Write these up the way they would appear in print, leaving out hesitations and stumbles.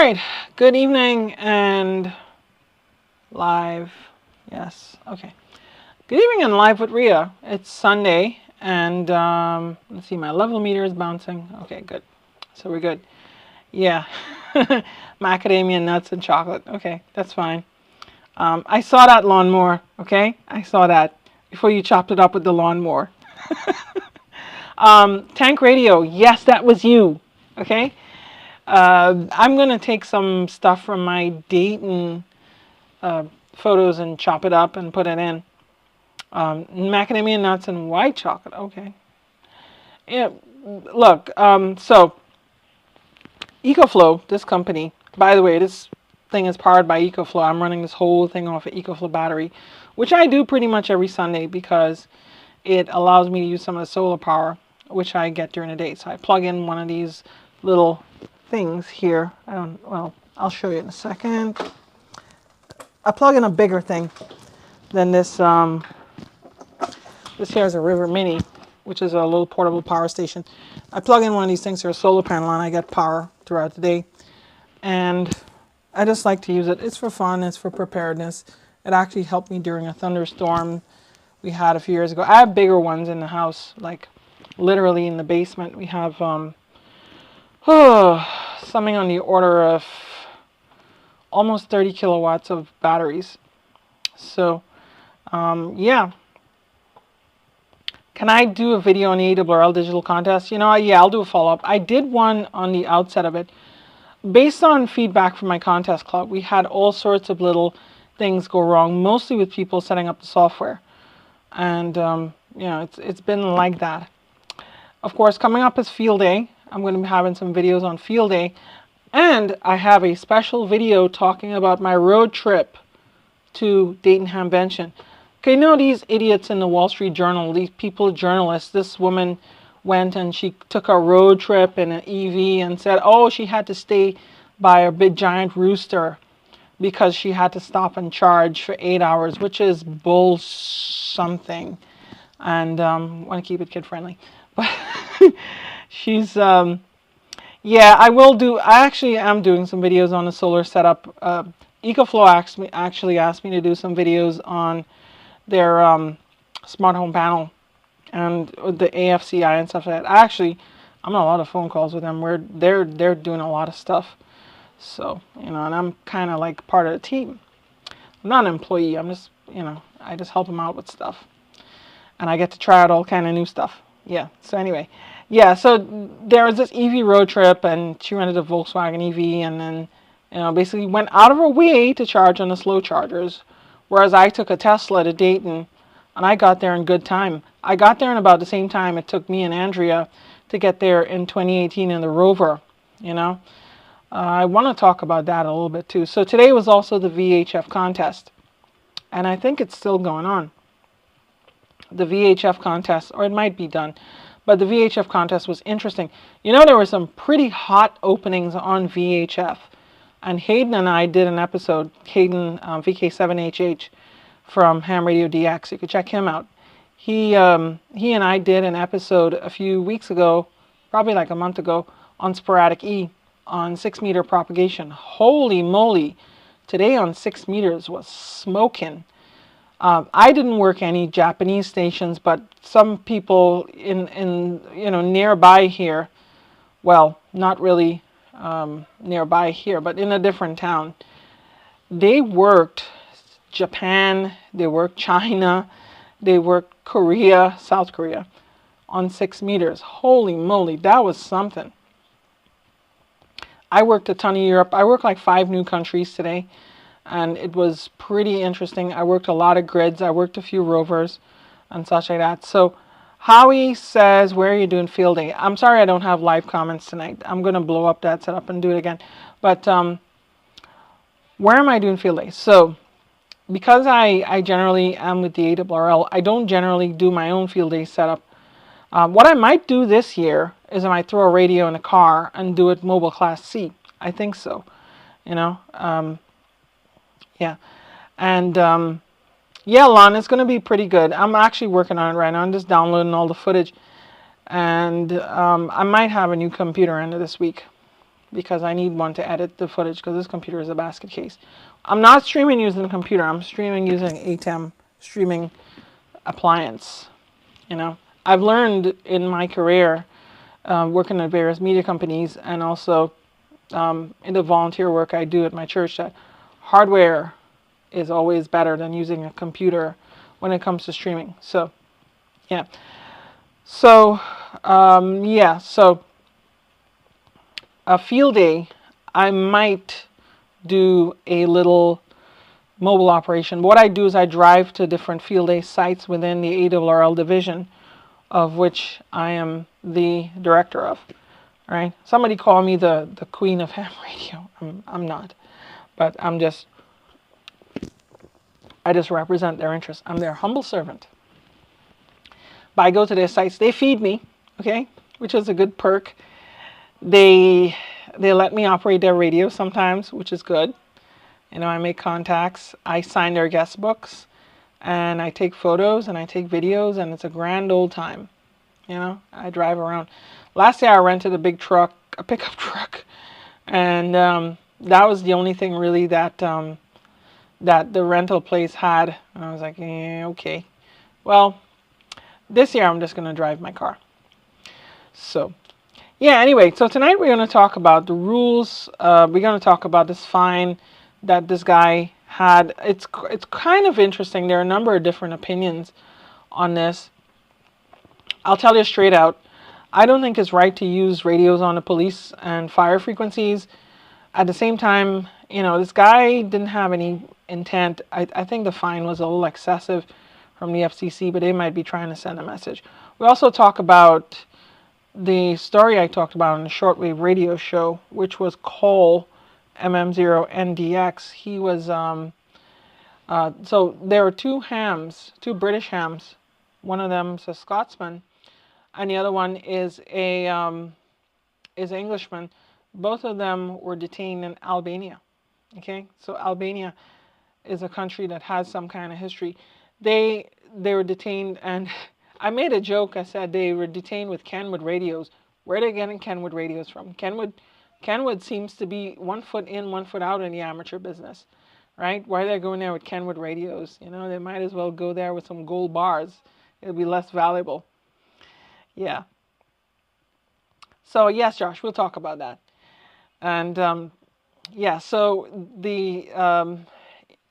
right, good evening and live. Yes, okay. Good evening and live with Rhea. It's Sunday and let's see, my level meter is bouncing. Okay, good. So we're good. Yeah, macadamia nuts and chocolate. Okay, that's fine. I saw that lawnmower, okay? I saw that before you chopped it up with the lawnmower. Tank Radio, yes, that was you, okay? I'm going to take some stuff from my Dayton photos and chop it up and put it in. Macadamia nuts and white chocolate, okay. Yeah, look, so EcoFlow, this company, by the way, this thing is powered by EcoFlow. I'm running this whole thing off an EcoFlow battery, which I do pretty much every Sunday because it allows me to use some of the solar power, which I get during the day. So I plug in one of these little things here. Well, I'll show you in a second. I plug in a bigger thing than this. This here is a River Mini, which is a little portable power station. I plug in one of these things to a solar panel and I get power throughout the day. And I just like to use it. It's for fun. It's for preparedness. It actually helped me during a thunderstorm we had a few years ago. I have bigger ones in the house, like literally in the basement. We have something on the order of almost 30 kilowatts of batteries. So, yeah. Can I do a video on the ARRL digital contest? You know, yeah, I'll do a follow-up. I did one on the outset of it. Based on feedback from my contest club, we had all sorts of little things go wrong, mostly with people setting up the software. And, you know, it's been like that. Of course, coming up is Field Day. I'm going to be having some videos on Field Day. And I have a special video talking about my road trip to Dayton Hamvention. Okay, you know these idiots in the Wall Street Journal, these people, journalists, this woman went and she took a road trip in an EV and said, oh, she had to stay by a big giant rooster because she had to stop and charge for 8 hours, which is bull something. And want to keep it kid friendly. But she's, yeah, I actually am doing some videos on the solar setup. EcoFlow actually asked me to do some videos on their smart home panel and the AFCI and stuff like that. Actually, I'm on a lot of phone calls with them where they're doing a lot of stuff. So, you know, and I'm kind of like part of the team. I'm not an employee. I'm just, you know, I just help them out with stuff. And I get to try out all kind of new stuff. Yeah, so anyway. Yeah, so there was this EV road trip and she rented a Volkswagen EV and then, you know, basically went out of her way to charge on the slow chargers. Whereas I took a Tesla to Dayton and I got there in good time. I got there in about the same time it took me and Andrea to get there in 2018 in the Rover, you know. I want to talk about that a little bit too. So today was also the VHF contest. And I think it's still going on. The VHF contest, or it might be done. But the VHF contest was interesting. You know, there were some pretty hot openings on VHF. And Hayden and I did an episode, Hayden VK7HH from Ham Radio DX. You could check him out. He and I did an episode a few weeks ago, probably like a month ago, on sporadic E, on 6 meter propagation. Holy moly, today on 6 meters was smoking. I didn't work any Japanese stations, but some people in you know, nearby here, well, not really nearby here, but in a different town, they worked Japan, they worked China, they worked Korea, South Korea, on 6 meters. Holy moly, that was something. I worked a ton of Europe. I worked like 5 new countries today, and it was pretty interesting. I worked a lot of grids. I worked a few rovers and such like that. So Howie says, where are you doing Field Day? I'm sorry I don't have live comments tonight. I'm going to blow up that setup and do it again. But where am I doing Field Day? So because I generally am with the ARRL, I don't generally do my own Field Day setup. What I might do this year is I might throw a radio in a car and do it mobile class C. I think so. You know, yeah. And yeah, Lon, it's going to be pretty good. I'm actually working on it right now. I'm just downloading all the footage. And I might have a new computer end of this week. because I need one to edit the footage because this computer is a basket case. I'm not streaming using the computer. I'm streaming using ATEM streaming appliance. You know, I've learned in my career working at various media companies and also in the volunteer work I do at my church that hardware is always better than using a computer when it comes to streaming. So, yeah. So, yeah. So, a field day, I might do a little mobile operation. What I do is I drive to different field day sites within the ARRL division, of which I am the director of. All right. Somebody call me the queen of ham radio. I'm not, but I just represent their interests. I'm their humble servant. But I go to their sites. They feed me, okay, which is a good perk. They let me operate their radio sometimes, which is good. You know, I make contacts. I sign their guest books, and I take photos and I take videos, and it's a grand old time. You know, I drive around. Last year I rented a big truck, a pickup truck, and that was the only thing really that that the rental place had. And I was like, okay. Well, this year I'm just going to drive my car. So, yeah, anyway, so tonight we're going to talk about the rules. We're going to talk about this fine that this guy had. It's kind of interesting. There are a number of different opinions on this. I'll tell you straight out, I don't think it's right to use radios on the police and fire frequencies. At the same time, you know, this guy didn't have any intent. I think the fine was a little excessive from the FCC, but they might be trying to send a message. We also talk about the story I talked about on the shortwave radio show, which was Cole MM0NDX. He was, so there are two British hams. One of them's a Scotsman, and the other one is an Englishman. Both of them were detained in Albania. Okay, so Albania is a country that has some kind of history. They were detained, and I made a joke. I said they were detained with Kenwood radios. Where are they getting Kenwood radios from? Kenwood seems to be 1 foot in, 1 foot out in the amateur business, right? Why are they going there with Kenwood radios? You know, they might as well go there with some gold bars. It'll be less valuable. Yeah. So yes, Josh, we'll talk about that. And yeah, so the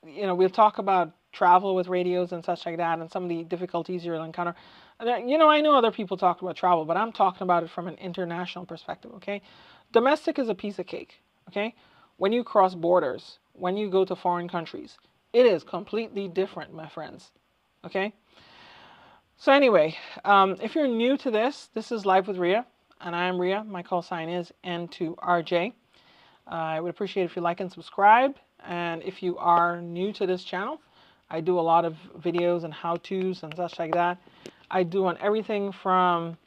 you know, we'll talk about travel with radios and such like that, and some of the difficulties you'll encounter. You know, I know other people talk about travel, but I'm talking about it from an international perspective. Okay, domestic is a piece of cake. Okay, when you cross borders, when you go to foreign countries, it is completely different, my friends. Okay. So anyway, if you're new to this is Live with Rhea, and I am Rhea. My call sign is N2RJ. I would appreciate if you like and subscribe. And if you are new to this channel, I do a lot of videos and how-tos and such like that. I do on everything from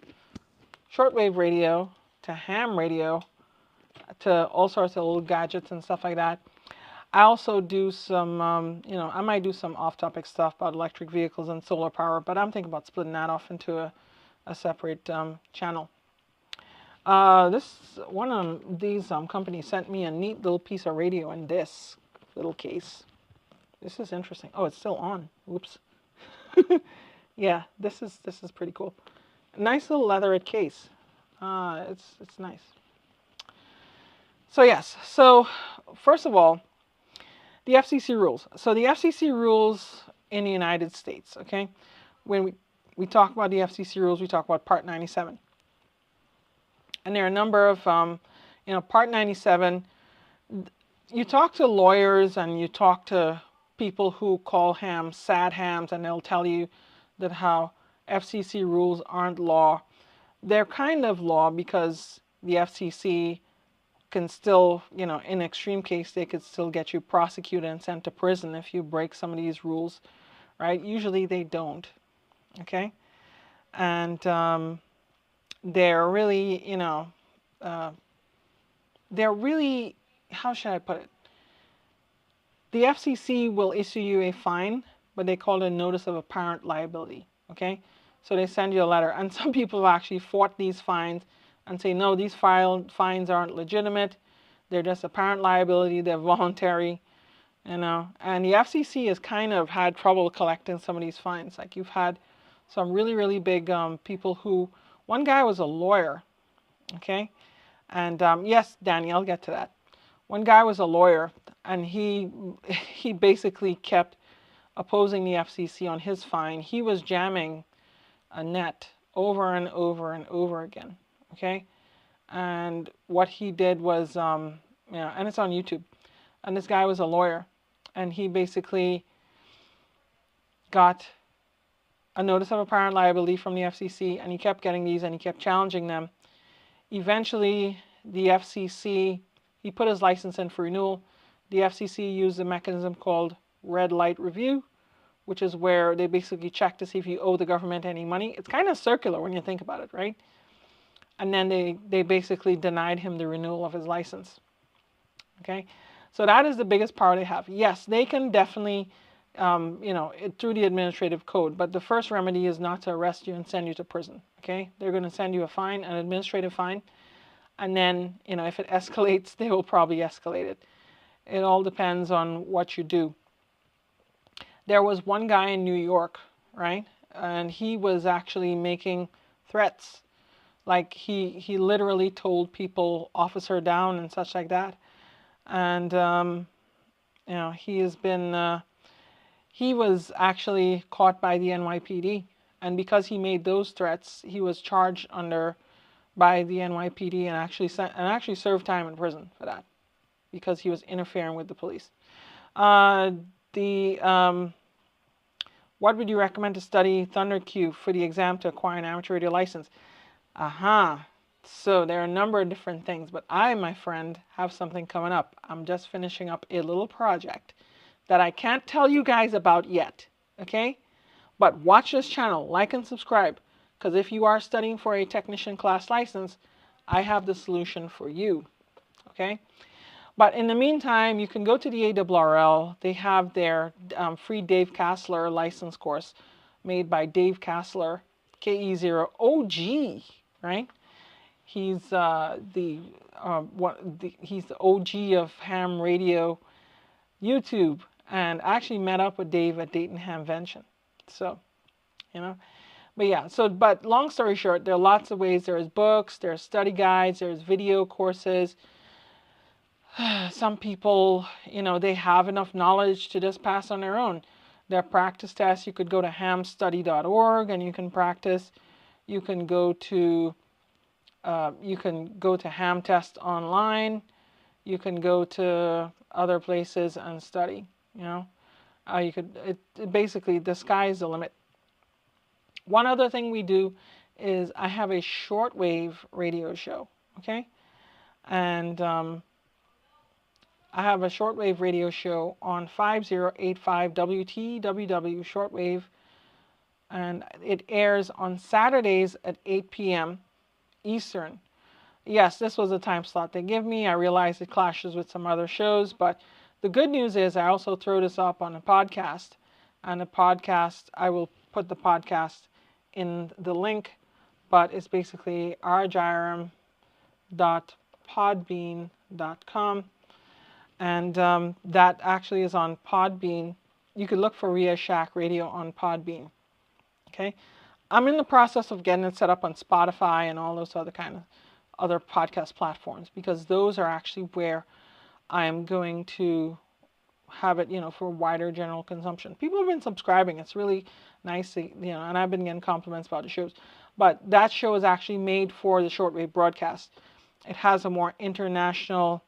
shortwave radio to ham radio to all sorts of little gadgets and stuff like that. I also do some, you know, I might do some off-topic stuff about electric vehicles and solar power, but I'm thinking about splitting that off into a separate channel. One of these companies sent me a neat little piece of radio in this little case. This is interesting. Oh, it's still on. Oops. Yeah, this is pretty cool. Nice little leatherette case. It's nice. So yes. So first of all, the FCC rules. So the FCC rules in the United States. Okay, when we talk about the FCC rules, we talk about Part 97. And there are a number of, you know, Part 97, you talk to lawyers and you talk to people who call hams sad hams, and they'll tell you that how FCC rules aren't law. They're kind of law because the FCC can still, you know, in extreme case, they could still get you prosecuted and sent to prison if you break some of these rules, right? Usually they don't, okay? And they're really, you know, they're really, how should I put it? The FCC will issue you a fine, but they call it a notice of apparent liability, okay? So they send you a letter, and some people have actually fought these fines and say, no, these fines aren't legitimate. They're just apparent liability. They're voluntary, you know. And the FCC has kind of had trouble collecting some of these fines. Like you've had some really, really big people who, one guy was a lawyer, okay? And yes, Danny, I'll get to that. One guy was a lawyer, and he basically kept opposing the FCC on his fine. He was jamming a net over and over and over again, okay? And what he did was, and it's on YouTube. And this guy was a lawyer, and he basically got a notice of apparent liability from the FCC, and he kept getting these, and he kept challenging them. Eventually, the FCC, he put his license in for renewal. The FCC used a mechanism called red light review, which is where they basically check to see if you owe the government any money. It's kind of circular when you think about it, right? And then they basically denied him the renewal of his license. Okay, so that is the biggest power they have. Yes, they can definitely, through the administrative code, but the first remedy is not to arrest you and send you to prison. Okay, they're going to send you a fine, an administrative fine, and then, if it escalates, they will probably escalate it. It all depends on what you do. There was one guy in New York, right, and he was actually making threats. Like he literally told people, officer down and such like that. And, he has been, he was actually caught by the NYPD. And because he made those threats, he was charged by the NYPD and actually served time in prison for that, because he was interfering with the police. What would you recommend to study Thunder Q for the exam to acquire an amateur radio license? So there are a number of different things, but I, my friend, have something coming up. I'm just finishing up a little project that I can't tell you guys about yet, okay? But watch this channel, like and subscribe, because if you are studying for a technician class license, I have the solution for you, okay? But in the meantime, you can go to the ARRL. They have their free Dave Kassler license course made by Dave Kassler, KE0OG, right? He's he's the OG of ham radio YouTube, and I actually met up with Dave at Dayton Hamvention. So, but yeah, but long story short, there are lots of ways. There's books, there's study guides, there's video courses. Some people, they have enough knowledge to just pass on their own. There are practice tests. You could go to hamstudy.org and you can practice. You can go to Ham Test Online. You can go to other places and study. Basically, the sky's the limit. One other thing we do is I have a shortwave radio show, okay? And I have a shortwave radio show on 5085 WTWW shortwave, and it airs on Saturdays at 8 p.m. Eastern. Yes, this was a time slot they give me. I realize it clashes with some other shows, but the good news is I also throw this up on a podcast, and the podcast, I will put the podcast in the link, but it's basically rjairam.podbean.com. And that actually is on Podbean. You could look for Ria Shack Radio on Podbean. Okay, I'm in the process of getting it set up on Spotify and all those other kind of other podcast platforms, because those are actually where I'm going to have it, for wider general consumption. People have been subscribing. It's really nice, and I've been getting compliments about the shows. But that show is actually made for the shortwave broadcast. It has a more international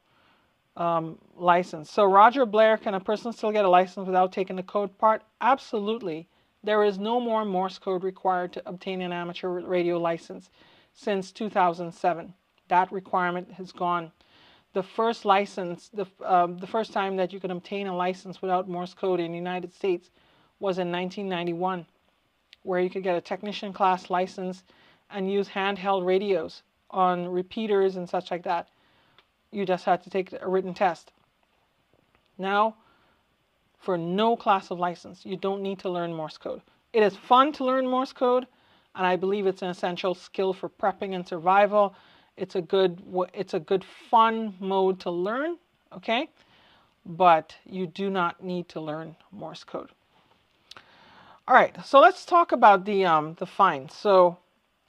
license. So Roger Blair, can a person still get a license without taking the code part? Absolutely. There is no more Morse code required to obtain an amateur radio license since 2007. That requirement has gone. The first license, the first time that you could obtain a license without Morse code in the United States was in 1991, where you could get a technician class license and use handheld radios on repeaters and such like that. You just had to take a written test. Now, for no class of license, you don't need to learn Morse code. It is fun to learn Morse code, and I believe it's an essential skill for prepping and survival. It's a good fun mode to learn, okay? But you do not need to learn Morse code. All right, so let's talk about the fine. So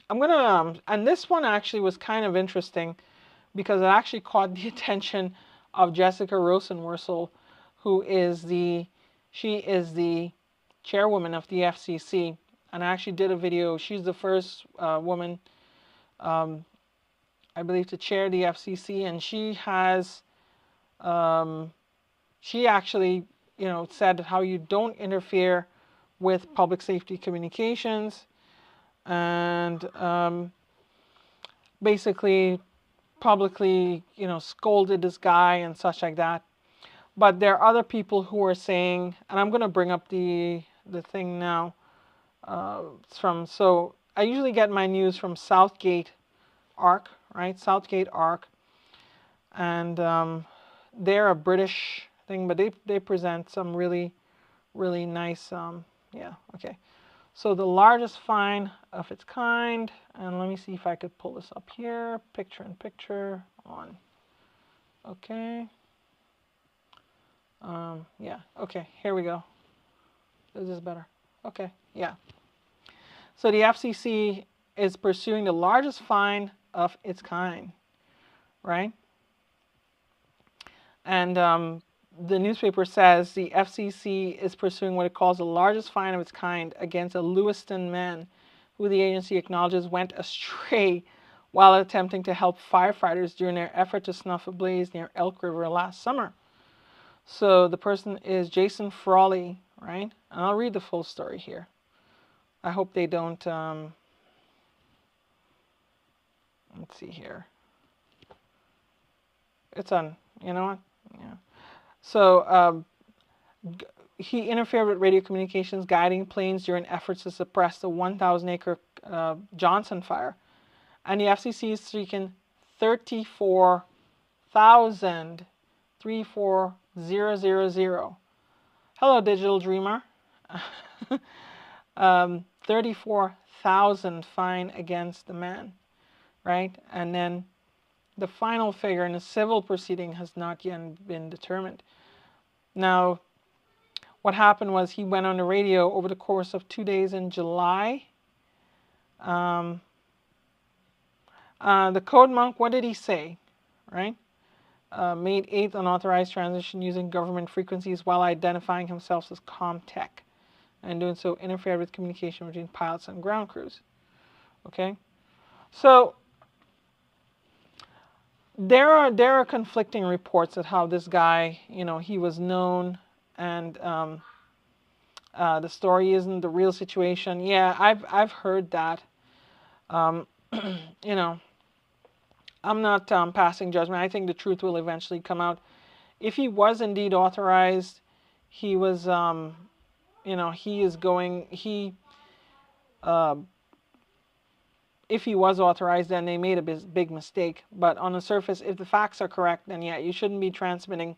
I'm gonna and this one actually was kind of interesting because it actually caught the attention of Jessica Rosenworcel, who is the chairwoman of the FCC, and I actually did a video. She's the first woman, I believe, to chair the FCC, and she has she actually, said how you don't interfere with public safety communications, and basically publicly, scolded this guy and such like that. But there are other people who are saying, and I'm going to bring up the thing now. So I usually get my news from Southgate Arc, right? Southgate Arc, and they're a British thing, but they present some really, really nice. Yeah, okay. So the largest fine of its kind, and let me see if I could pull this up here, picture in picture on. Okay. Yeah, okay, here we go. Is this better? Okay, yeah. So the FCC is pursuing the largest fine of its kind, right? And the newspaper says the FCC is pursuing what it calls the largest fine of its kind against a Lewiston man who the agency acknowledges went astray while attempting to help firefighters during their effort to snuff a blaze near Elk River last summer. So the person is Jason Frawley, right? And I'll read the full story here. I hope they don't, let's see here. It's on, you know what? Yeah. So he interfered with radio communications guiding planes during efforts to suppress the 1,000-acre Johnson fire. And the FCC is seeking $34,000. Hello, Digital Dreamer. 34,000 fine against the man, right? And then the final figure in a civil proceeding has not yet been determined. Now, what happened was he went on the radio over the course of 2 days in July. The code monk, what did he say, right? Made 8 unauthorized transition using government frequencies while identifying himself as Comtech, and doing so interfered with communication between pilots and ground crews. Okay, so there are conflicting reports of how this guy, he was known, and the story isn't the real situation. Yeah, I've heard that. I'm not passing judgment. I think the truth will eventually come out. If he was indeed authorized, he was, if he was authorized, then they made a big mistake. But on the surface, if the facts are correct, then yeah, you shouldn't be transmitting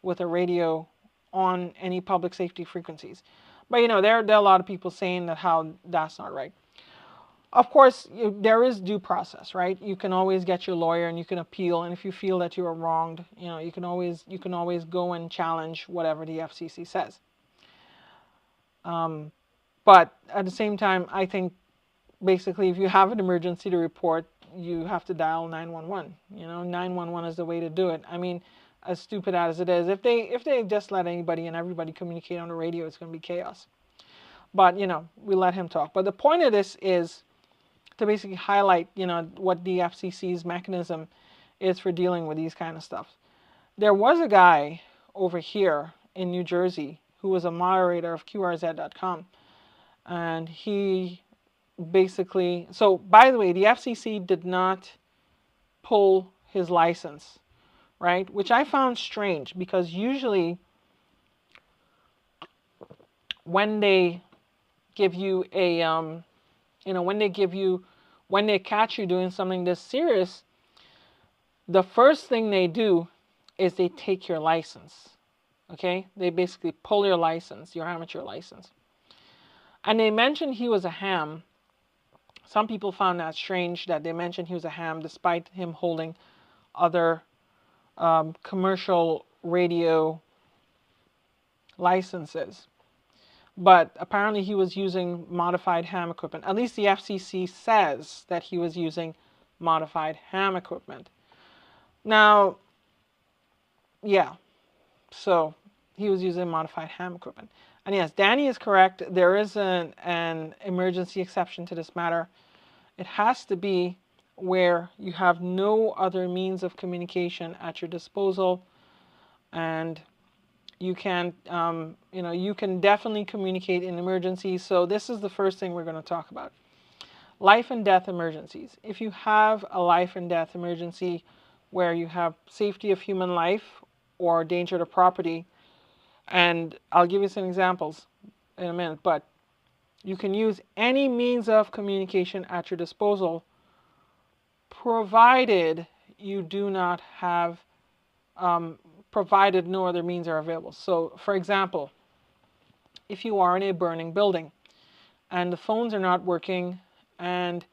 with a radio on any public safety frequencies. But there are a lot of people saying that how that's not right. Of course, there is due process, right? You can always get your lawyer and you can appeal, and if you feel that you are wronged, you can always go and challenge whatever the FCC says. But at the same time, I think basically if you have an emergency to report, you have to dial 911. 911 is the way to do it. I mean, as stupid as it is, if they just let anybody and everybody communicate on the radio, it's going to be chaos. But we let him talk. But the point of this is to basically highlight, what the FCC's mechanism is for dealing with these kind of stuff. There was a guy over here in New Jersey who was a moderator of QRZ.com, and he basically, so by the way, the FCC did not pull his license, right? Which I found strange, because usually when they give you a, when they catch you doing something this serious, the first thing they do is they take your license, okay? They basically pull your license, your amateur license. And they mentioned he was a ham, Some people found that strange that they mentioned he was a ham despite him holding other commercial radio licenses. But apparently he was using modified ham equipment. At least the FCC says that he was using modified ham equipment. Now, yeah, so he was using modified ham equipment. And yes, Danny is correct. There is an emergency exception to this matter. It has to be where you have no other means of communication at your disposal, and you can, you can definitely communicate in emergencies. So this is the first thing we're going to talk about. Life and death emergencies. If you have a life and death emergency where you have safety of human life or danger to property, and I'll give you some examples in a minute, but you can use any means of communication at your disposal, provided you do not have, provided no other means are available. So, for example, if you are in a burning building and the phones are not working and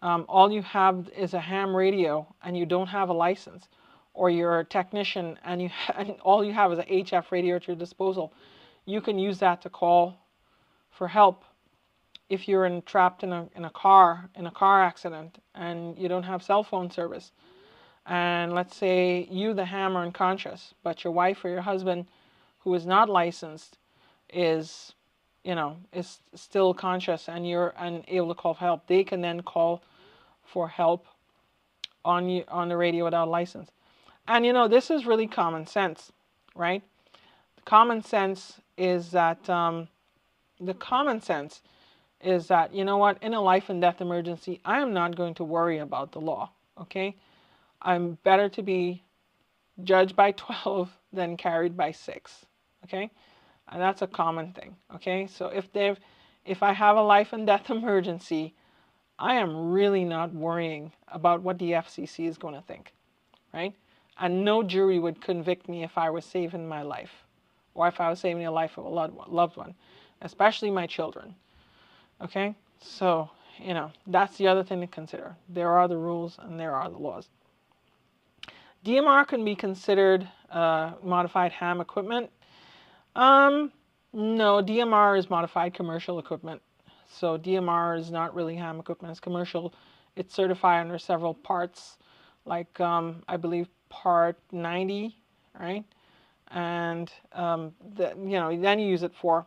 all you have is a ham radio and you don't have a license, or you're a technician and all you have is an HF radio at your disposal, you can use that to call for help. If you're trapped in a car accident and you don't have cell phone service, and let's say you, the ham, are unconscious, but your wife or your husband, who is not licensed, is still conscious, and you're unable to call for help, they can then call for help on the radio without a license. And this is really common sense, right? Common sense is that you know what, in a life and death emergency, I am not going to worry about the law, okay? I'm better to be judged by 12 than carried by 6, okay? And that's a common thing, okay? So if I have a life and death emergency, I am really not worrying about what the FCC is going to think, right? And no jury would convict me if I was saving my life, or if I was saving the life of a loved one, especially my children. Okay, so that's the other thing to consider. There are the rules and there are the laws. DMR can be considered modified ham equipment. No, DMR is modified commercial equipment. So DMR is not really ham equipment, it's commercial. It's certified under several parts, like I believe part 90, right? And then you use it for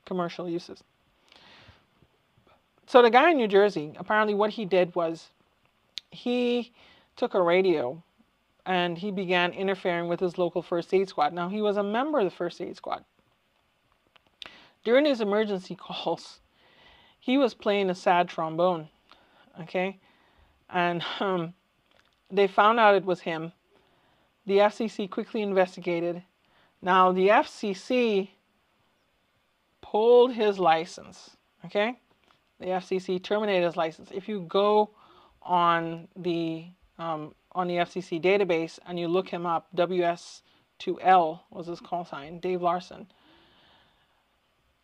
commercial uses. So the guy in New Jersey, apparently what he did was he took a radio and he began interfering with his local first aid squad. Now, he was a member of the first aid squad. During his emergency calls, he was playing a sad trombone, okay? And they found out it was him. The FCC quickly investigated. Now, the FCC pulled his license, okay? The FCC terminated his license. If you go on the FCC database and you look him up, WS2L was his call sign, Dave Larson,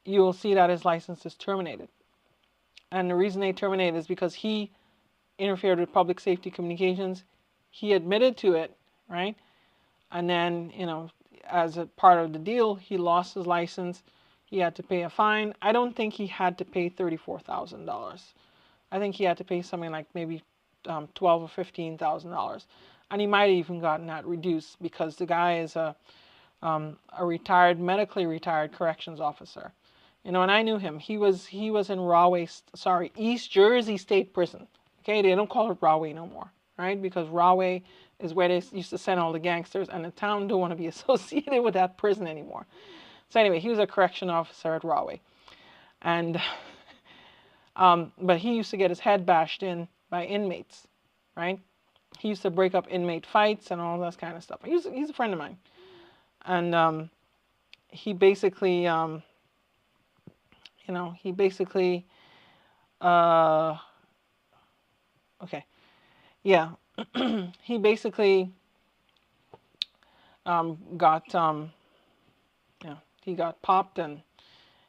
you will see that his license is terminated. And the reason they terminated is because he interfered with public safety communications. He admitted to it, right? And then, as a part of the deal, he lost his license. He had to pay a fine. I don't think he had to pay $34,000. I think he had to pay something like maybe $12,000 or $15,000, and he might have even gotten that reduced because the guy is a medically retired corrections officer. And I knew him. He was in East Jersey State Prison. Okay, they don't call it Rahway no more, right? Because Rahway is where they used to send all the gangsters, and the town don't want to be associated with that prison anymore. So anyway, he was a correction officer at Rahway. And, but he used to get his head bashed in by inmates, right? He used to break up inmate fights and all that kind of stuff. He's a friend of mine. And he basically, okay, yeah, he basically he got popped, and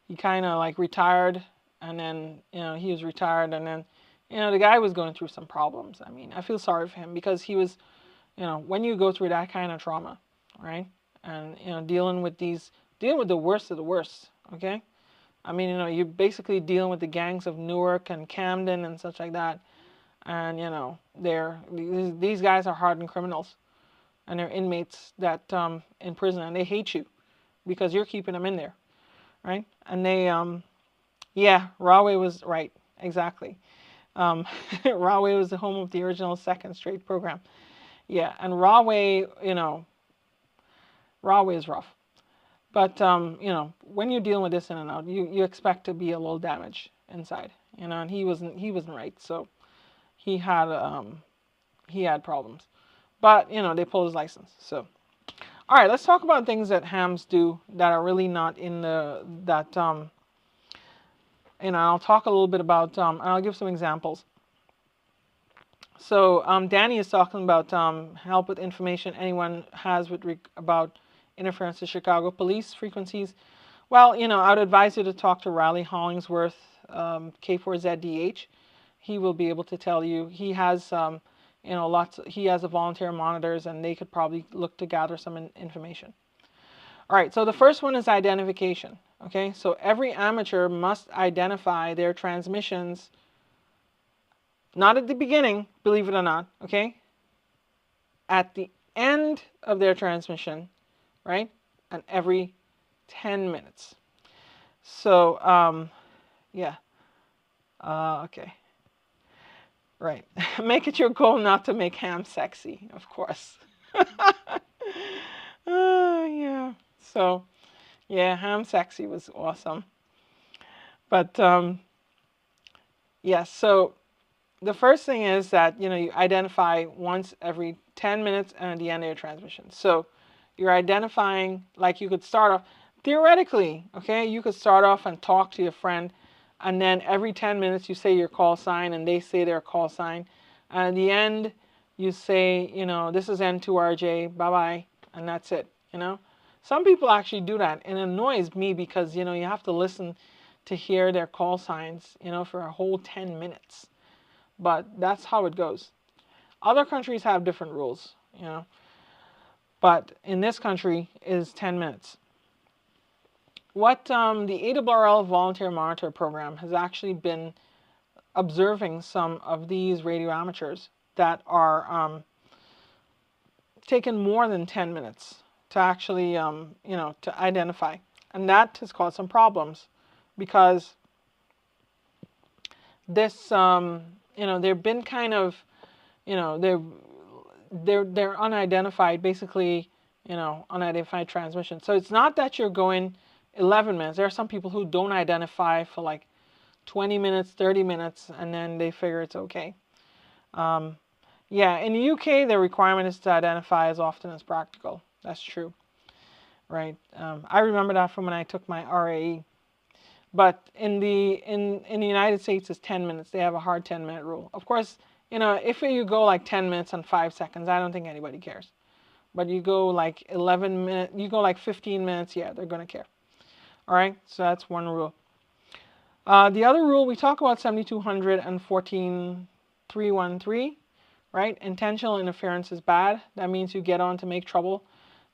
he kind of like retired, and then he was retired, and then the guy was going through some problems. I mean, I feel sorry for him because he was, when you go through that kind of trauma, right, and dealing with the worst of the worst, okay. I mean, you're basically dealing with the gangs of Newark and Camden and such like that, and these guys are hardened criminals, and they're inmates that in prison, and they hate you because you're keeping them in there, right? And they yeah, Rahway was right, exactly. Rahway was the home of the original Second Straight program. Yeah, and Rahway, Rahway is rough. But when you're dealing with this in and out, you expect to be a little damaged inside, and he wasn't right, so he had problems. But they pulled his license. So, all right, let's talk about things that hams do that are really not in that. I'll talk a little bit about, and I'll give some examples. So Danny is talking about help with information anyone has about interference to Chicago police frequencies. Well, I'd advise you to talk to Riley Hollingsworth, K4ZDH. He will be able to tell you. He has, he has a volunteer monitors, and they could probably look to gather some information. All right, so the first one is identification. Okay, so every amateur must identify their transmissions, not at the beginning, believe it or not, okay, at the end of their transmission, right, and every 10 minutes. So, yeah, okay, right. Make it your goal not to make ham sexy, of course. Yeah, so, yeah, ham sexy was awesome. But, yeah, so the first thing is that, you identify once every 10 minutes and at the end of your transmission. So you're identifying, like you could start off, theoretically, okay, you could start off and talk to your friend, and then every 10 minutes you say your call sign and they say their call sign. And at the end, you say, this is N2RJ, bye-bye, and that's it, Some people actually do that, and it annoys me because, you have to listen to hear their call signs, for a whole 10 minutes. But that's how it goes. Other countries have different rules, But in this country is 10 minutes. What the ARRL Volunteer Monitor Program has actually been observing some of these radio amateurs that are taking more than 10 minutes to actually, to identify. And that has caused some problems because this, they've been kind of, they're unidentified, basically, unidentified transmission. So it's not that you're going 11 minutes. There are some people who don't identify for like 20 minutes, 30 minutes, and then they figure it's okay. Yeah, in the UK, the requirement is to identify as often as practical. That's true, right? I remember that from when I took my RAE. But in the United States, it's 10 minutes. They have a hard 10-minute rule. Of course, if you go like 10 minutes and 5 seconds, I don't think anybody cares. But you go like 11 minutes, you go like 15 minutes, yeah, they're going to care. All right, so that's one rule. The other rule, we talk about 7200 and 14313, right? Intentional interference is bad. That means you get on to make trouble.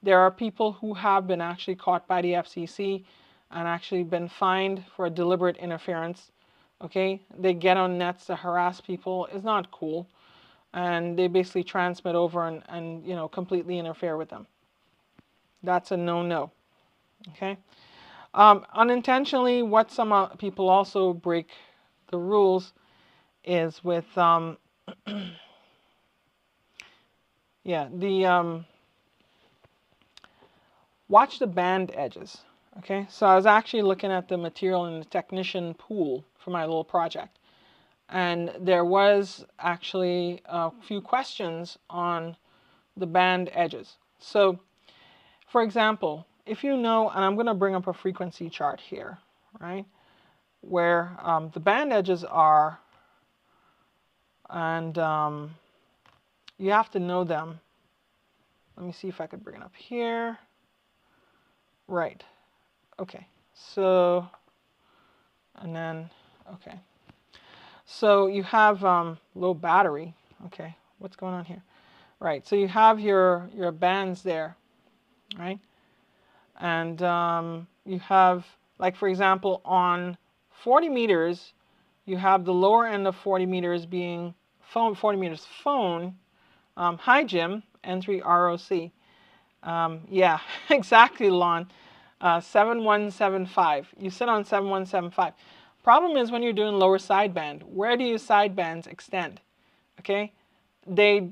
There are people who have been actually caught by the FCC and actually been fined for deliberate interference. Okay, they get on nets to harass people. It's not cool, and they basically transmit over and completely interfere with them. That's a no-no. Okay. Unintentionally, what some people also break the rules is with yeah, watch the band edges. Okay, so I was actually looking at the material in the technician pool for my little project, and there was actually a few questions on the band edges. So, for example, if you know, and I'm going to bring up a frequency chart here, right, where the band edges are, and you have to know them. Let me see if I could bring it up here. Right. Okay. So, and then, Okay. So you have low battery. Okay. What's going on here? Right. So you have your bands there, right? And you have, like for example, on 40 meters, you have the lower end of 40 meters being phone, 40 meters phone. Hi, Jim, N3 ROC. Yeah, exactly, Lon. 7175. You sit on 7175. Problem is when you're doing lower sideband, where do your sidebands extend? Okay, they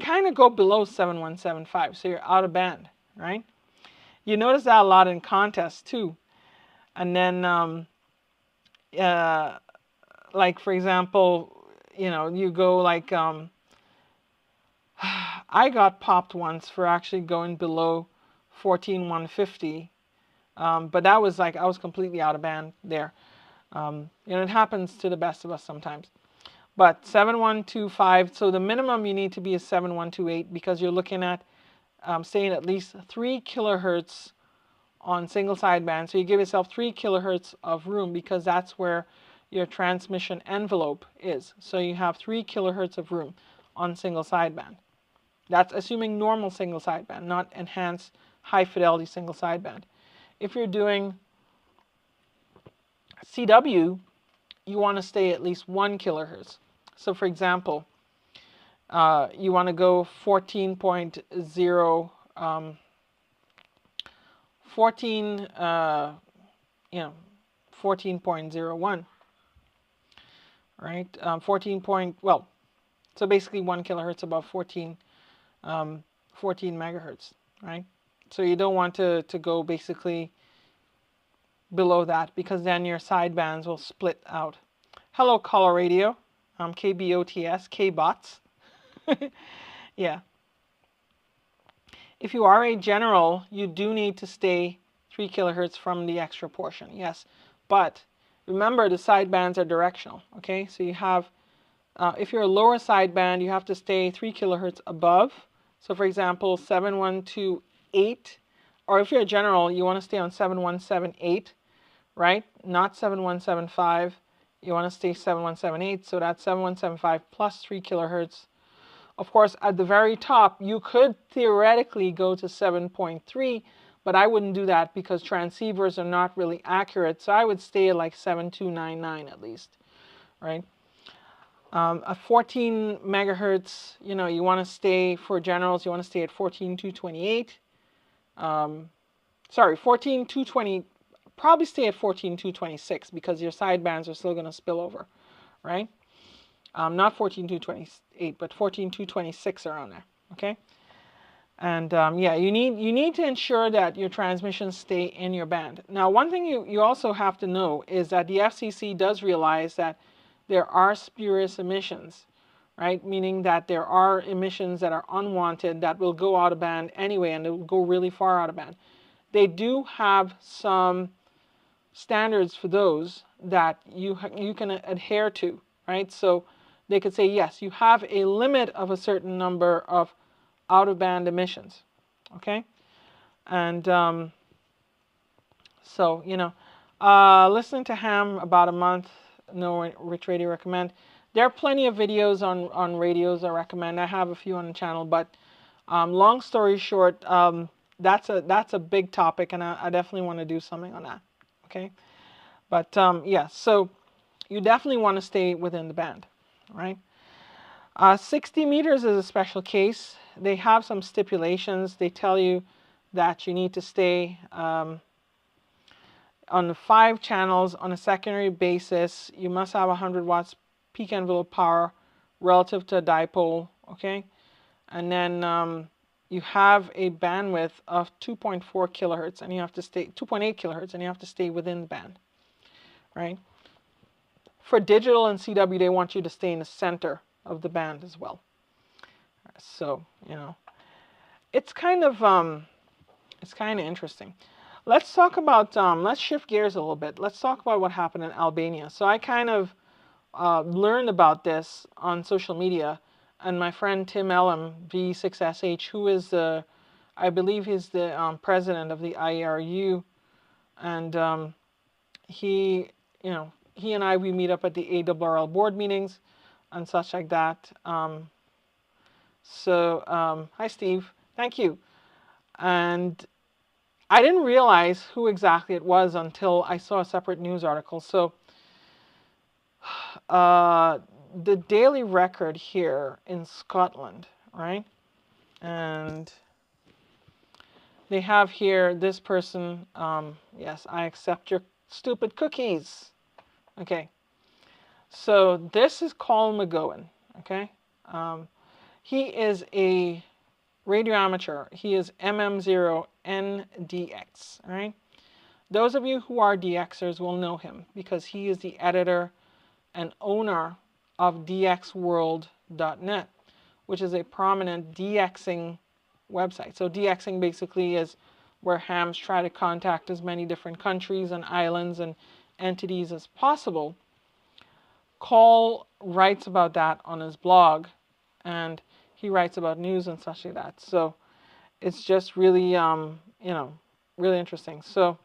kind of go below 7175, so you're out of band, right? You notice that a lot in contests too. And then, like for example, you go like, I got popped once for actually going below 14150. But that was like, I was completely out of band there. It happens to the best of us sometimes. But 7125, so the minimum you need to be is 7128 because you're looking at staying at least 3 kilohertz on single sideband. So you give yourself 3 kilohertz of room because that's where your transmission envelope is. So you have 3 kilohertz of room on single sideband. That's assuming normal single sideband, not enhanced high fidelity single sideband. If you're doing CW, you want to stay at least 1 kilohertz. So for example, you want to go 14.0, 14.01, right? 14 point, well, so basically 1 kilohertz above 14 megahertz, right? So you don't want to go basically below that because then your sidebands will split out. Hello, Color Radio, KBOTS, KBOTS. Yeah. If you are a general, you do need to stay 3 kilohertz from the extra portion, yes. But remember, the sidebands are directional, okay? So you have, if you're a lower sideband, you have to stay 3 kilohertz above. So for example, 7128, or if you're a general, you want to stay on 7178, right? Not 7175. You want to stay 7178, so that's 7175 plus 3 kilohertz. Of course, at the very top, you could theoretically go to 7.3, but I wouldn't do that because transceivers are not really accurate. So I would stay at like 7299 at least, right? At 14 megahertz, you want to stay, for generals, you want to stay at 14228. Sorry, 14220, probably stay at 14226 because your sidebands are still going to spill over, right? Not 14228, but 14226 around there, okay? And yeah, you need to ensure that your transmissions stay in your band. Now, one thing you also have to know is that the FCC does realize that there are spurious emissions, right? Meaning that there are emissions that are unwanted that will go out of band anyway, and they will go really far out of band. They do have some standards for those that you can adhere to, right? So they could say, yes, you have a limit of a certain number of out-of-band emissions, okay? And so, listening to Ham about a month, no Rich Radio recommend. There are plenty of videos on radios I recommend. I have a few on the channel, but long story short, that's a big topic, and I definitely want to do something on that, okay? But yeah, so you definitely want to stay within the band, right? 60 meters is a special case. They have some stipulations. They tell you that you need to stay on the 5 channels on a secondary basis. You must have 100 watts peak envelope power relative to a dipole, okay? And then you have a bandwidth of 2.4 kilohertz, and you have to stay 2.8 kilohertz, and you have to stay within the band, right? For digital and CW, they want you to stay in the center of the band as well. So, it's kind of interesting. Let's talk about, let's shift gears a little bit. Let's talk about what happened in Albania. So I kind of learned about this on social media, and my friend Tim Elam, V6SH, who is I believe he's the president of the IERU, and he he and I, we meet up at the ARRL board meetings and such like that. Hi Steve, thank you. And I didn't realize who exactly it was until I saw a separate news article. So the Daily Record here in Scotland, right? And they have here this person, yes, I accept your stupid cookies. Okay, so this is Colin McGowan, okay? He is a radio amateur. He is MM0NDX, all right? Those of you who are DXers will know him because he is the editor and owner of dxworld.net, which is a prominent DXing website. So DXing basically is where hams try to contact as many different countries and islands and entities as possible. Cole writes about that on his blog, and he writes about news and such like that. So it's just really, really interesting. So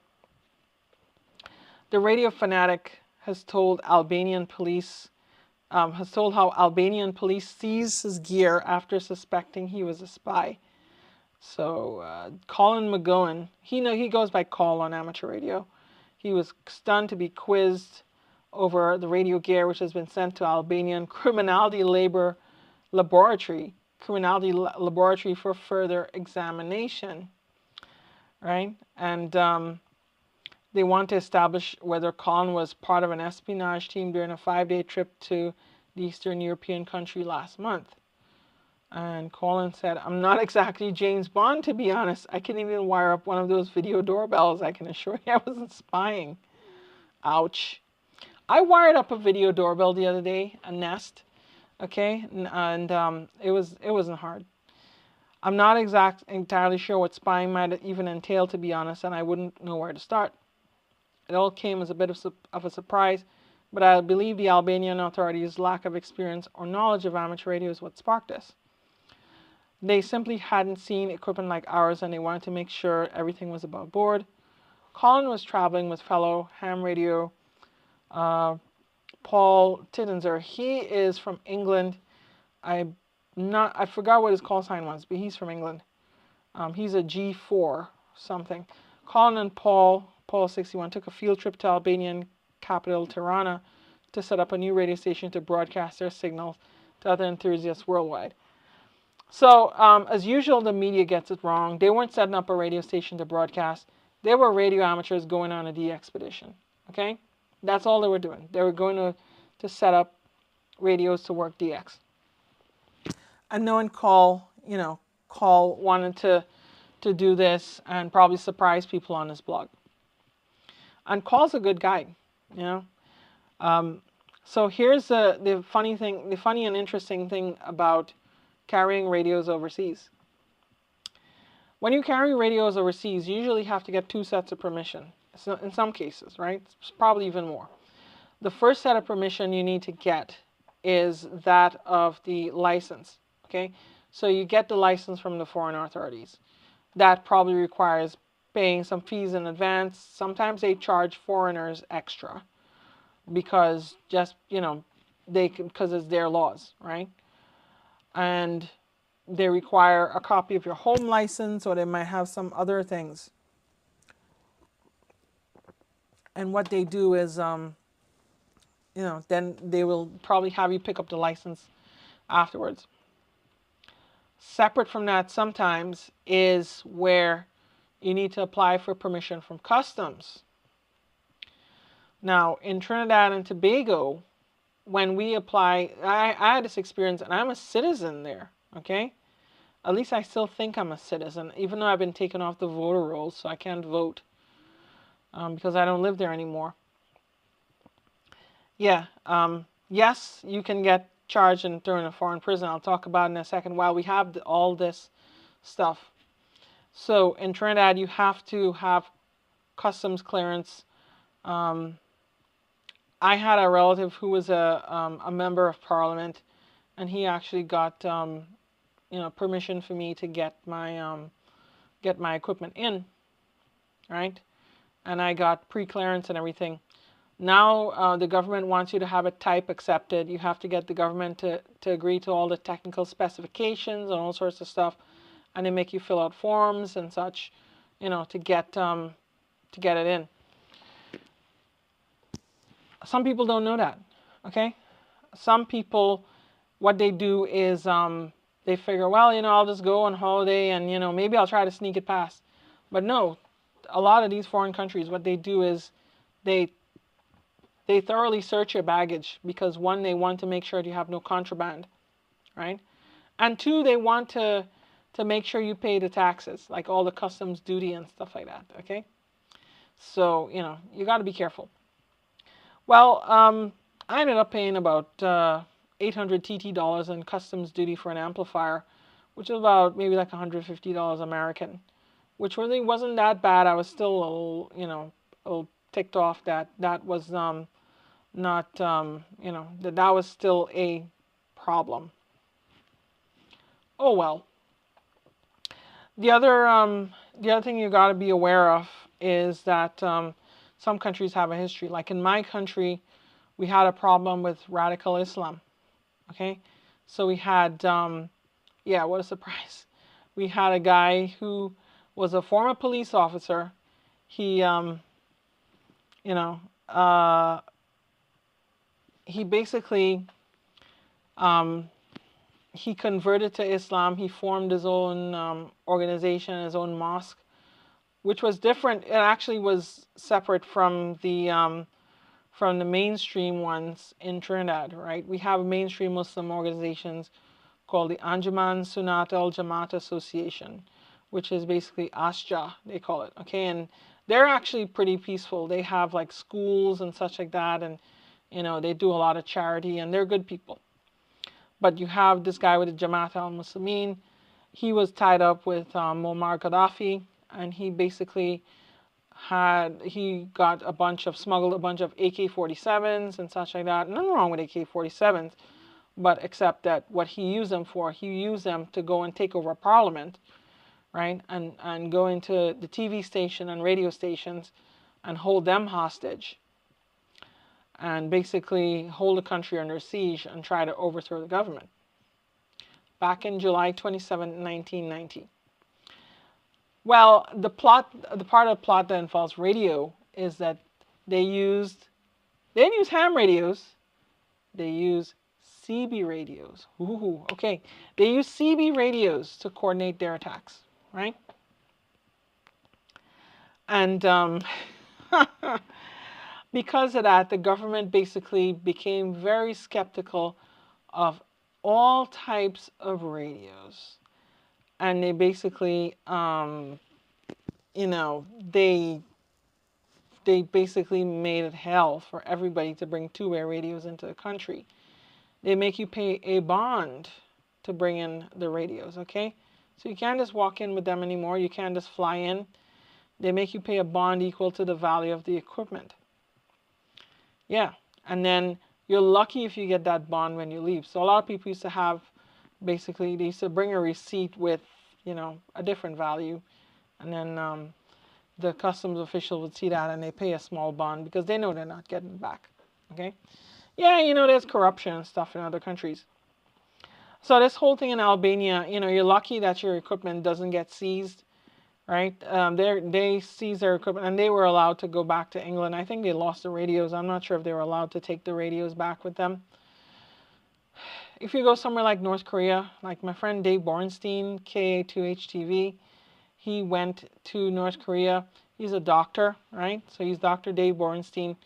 the radio fanatic has told Albanian police, has told how Albanian police seized his gear after suspecting he was a spy. So Colin McGowan, he goes by Col on amateur radio. He was stunned to be quizzed over the radio gear, which has been sent to Albanian criminality laboratory for further examination, right? And they want to establish whether Colin was part of an espionage team during a 5-day trip to the Eastern European country last month. And Colin said, I'm not exactly James Bond, to be honest. I couldn't even wire up one of those video doorbells. I can assure you I wasn't spying. Ouch. I wired up a video doorbell the other day, a Nest, okay, and it wasn't hard. I'm not entirely sure what spying might even entail, to be honest, and I wouldn't know where to start. It all came as a bit of a surprise, but I believe the Albanian authorities' lack of experience or knowledge of amateur radio is what sparked this. They simply hadn't seen equipment like ours, and they wanted to make sure everything was above board. Colin was traveling with fellow ham radio Paul Tittenser. He is from England. I forgot what his call sign was, but he's from England. He's a G4 something. Colin and Paul 61, took a field trip to Albanian capital Tirana to set up a new radio station to broadcast their signals to other enthusiasts worldwide. So, as usual, the media gets it wrong. They weren't setting up a radio station to broadcast. They were radio amateurs going on a D-expedition. Okay? That's all they were doing. They were going to set up radios to work DX. And knowing Cole wanted to do this and probably surprise people on his blog. And Cole's a good guy, So here's the funny and interesting thing about carrying radios overseas. When you carry radios overseas, you usually have to get 2 sets of permission. So in some cases, right? It's probably even more. The first set of permission you need to get is that of the license, okay? So you get the license from the foreign authorities. That probably requires paying some fees in advance. Sometimes they charge foreigners extra because because it's their laws, right? And they require a copy of your home license, or they might have some other things. And what they do is, then they will probably have you pick up the license afterwards. Separate from that sometimes is where you need to apply for permission from customs. Now, in Trinidad and Tobago, when we apply, I had this experience, and I'm a citizen there, okay? At least I still think I'm a citizen, even though I've been taken off the voter rolls, so I can't vote because I don't live there anymore. Yeah, yes, you can get charged and thrown in a foreign prison. I'll talk about it in a second while we have all this stuff. So in Trinidad, you have to have customs clearance. I had a relative who was a member of parliament, and he actually got permission for me to get my equipment in, right? And I got pre-clearance and everything. Now the government wants you to have it type accepted. You have to get the government to agree to all the technical specifications and all sorts of stuff, and they make you fill out forms and such, to get it in. Some people don't know that, okay? Some people, what they do is they figure, well, I'll just go on holiday and, maybe I'll try to sneak it past. But no, a lot of these foreign countries, what they do is they thoroughly search your baggage because, one, they want to make sure that you have no contraband, right? And two, they want to make sure you pay the taxes, like all the customs duty and stuff like that, okay? So, you got to be careful. Well, I ended up paying about 800 TT dollars in customs duty for an amplifier, which is about maybe like $150 American, which really wasn't that bad. I was still a little ticked off that was not, that was still a problem. Oh well. The other thing you got to be aware of is that some countries have a history. Like in my country, we had a problem with radical Islam. Okay, so we had, what a surprise. We had a guy who was a former police officer. He, he basically, he converted to Islam. He formed his own organization, his own mosque, which was different. It actually was separate from the mainstream ones in Trinidad, right? We have mainstream Muslim organizations called the Anjuman Sunat al Jamaat Association, which is basically ASJA, they call it, okay? And they're actually pretty peaceful. They have like schools and such like that, and they do a lot of charity, and they're good people. But you have this guy with the Jamaat al-Muslimin. He was tied up with Muammar Gaddafi, and he basically smuggled a bunch of AK-47s and such like that. Nothing wrong with AK-47s, but except that what he used them for, he used them to go and take over parliament, right? And go into the TV station and radio stations and hold them hostage. And basically hold the country under siege and try to overthrow the government. Back in July 27, 1990. Well, the part of the plot that involves radio is that they didn't use ham radios, they use CB radios. Ooh, okay. They use CB radios to coordinate their attacks, right? And because of that, the government basically became very skeptical of all types of radios. And they basically, they basically made it hell for everybody to bring two-way radios into the country. They make you pay a bond to bring in the radios, okay? So you can't just walk in with them anymore. You can't just fly in. They make you pay a bond equal to the value of the equipment. Yeah, and then you're lucky if you get that bond when you leave. So a lot of people used to have, basically, they used to bring a receipt with, a different value. And then the customs official would see that and they pay a small bond because they know they're not getting it back. Okay? Yeah, there's corruption and stuff in other countries. So this whole thing in Albania, you're lucky that your equipment doesn't get seized, right? They seized their equipment and they were allowed to go back to England. I think they lost the radios. I'm not sure if they were allowed to take the radios back with them. If you go somewhere like North Korea, like my friend Dave Bornstein, KA2HTV, he went to North Korea. He's a doctor, right? So he's Dr. Dave Bornstein.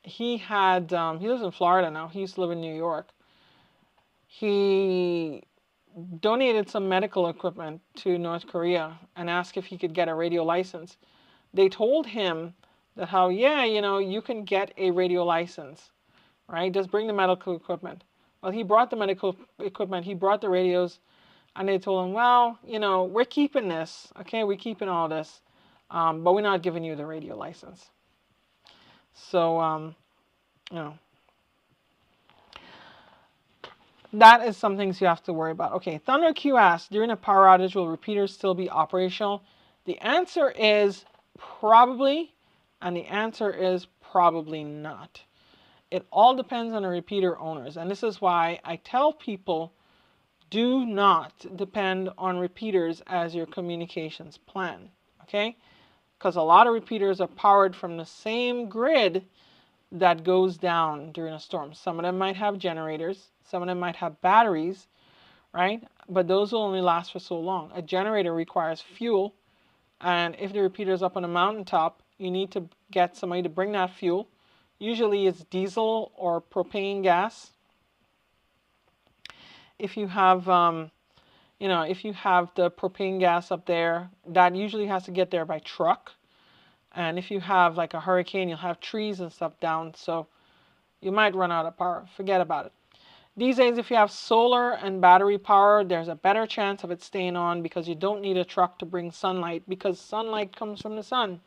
He lives in Florida now. He used to live in New York. He donated some medical equipment to North Korea and asked if he could get a radio license. They told him that you can get a radio license. Right? Just bring the medical equipment. Well, he brought the medical equipment, he brought the radios, and they told him, well, we're keeping this, okay? We're keeping all this, but we're not giving you the radio license. So, that is some things you have to worry about. Okay, Thunder Q asks, during a power outage, will repeaters still be operational? The answer is probably, And the answer is probably not. It all depends on the repeater owners. And this is why I tell people, do not depend on repeaters as your communications plan. Okay? Because a lot of repeaters are powered from the same grid that goes down during a storm. Some of them might have generators, some of them might have batteries, right? But those will only last for so long. A generator requires fuel, and if the repeater is up on a mountaintop, you need to get somebody to bring that fuel. Usually it's diesel or propane gas. If you have, if you have the propane gas up there, that usually has to get there by truck. And if you have like a hurricane, you'll have trees and stuff down, so you might run out of power. Forget about it. These days, if you have solar and battery power, there's a better chance of it staying on because you don't need a truck to bring sunlight, because sunlight comes from the sun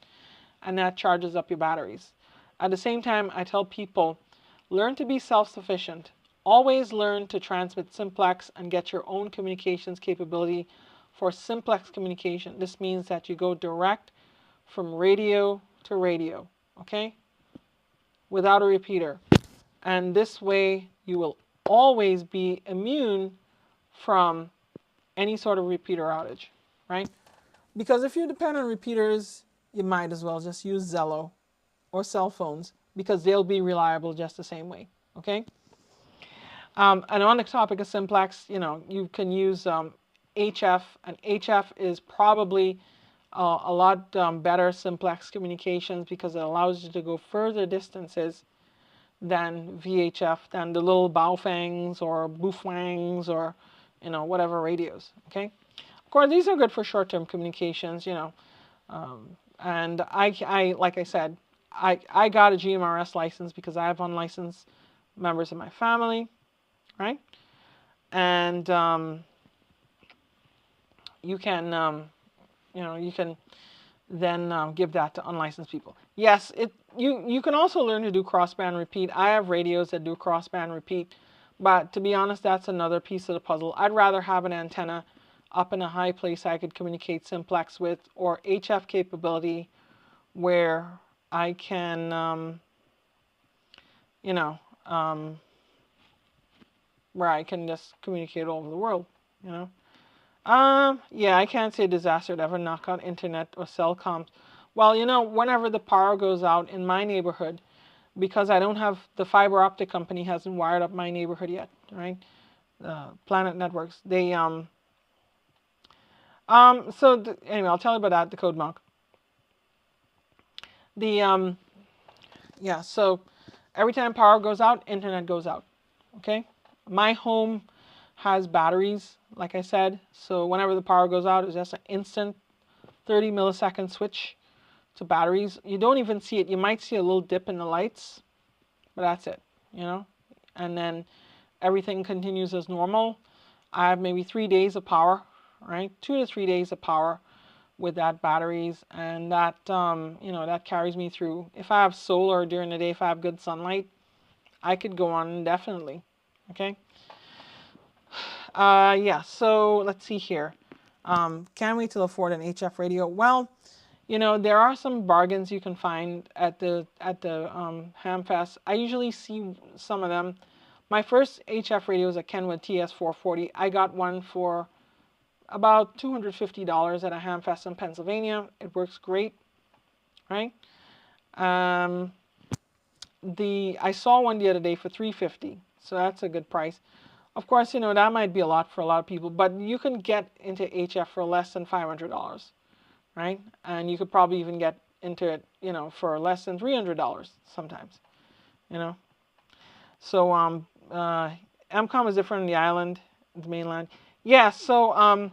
and that charges up your batteries. At the same time, I tell people, learn to be self-sufficient. Always learn to transmit simplex and get your own communications capability for simplex communication. This means that you go direct from radio to radio, okay? Without a repeater. And this way you will always be immune from any sort of repeater outage, right? Because if you depend on repeaters, you might as well just use Zello or cell phones, because they'll be reliable just the same way, okay? And on the topic of simplex, you can use HF, and HF is probably a lot better simplex communications because it allows you to go further distances than VHF, than the little Baofangs or Bufwangs or whatever radios. Okay, of course these are good for short-term communications. And I like I said, I got a GMRS license because I have unlicensed members of my family, right? And you can you can then give that to unlicensed people. Yes, you can also learn to do crossband repeat. I have radios that do crossband repeat, but to be honest, that's another piece of the puzzle. I'd rather have an antenna up in a high place I could communicate simplex with, or HF capability, where I can, where I can just communicate all over the world, Yeah, I can't say disaster would ever knock out internet or cell comms. Well, whenever the power goes out in my neighborhood, because I don't have, the fiber optic company hasn't wired up my neighborhood yet, right? Planet Networks, they, anyway, I'll tell you about that, the code monk. Yeah, so every time power goes out, internet goes out, okay? My home has batteries, like I said, so whenever the power goes out, it's just an instant 30 millisecond switch to batteries. You don't even see it. You might see a little dip in the lights, but that's it, and then everything continues as normal. I have maybe 3 days of power, right? 2 to 3 days of power with that batteries, and that that carries me through. If I have solar during the day, if I have good sunlight, I could go on indefinitely. Okay. Yeah. So let's see here. Can we still afford an HF radio? Well, there are some bargains you can find at the Hamfest. I usually see some of them. My first HF radio is a Kenwood TS440. I got one for about $250 at a Hamfest in Pennsylvania. It works great, right? I saw one the other day for $350, so that's a good price. Of course, that might be a lot for a lot of people, but you can get into HF for less than $500, right? And you could probably even get into it, for less than $300 sometimes, So MCOM is different on the island, the mainland. Yeah, so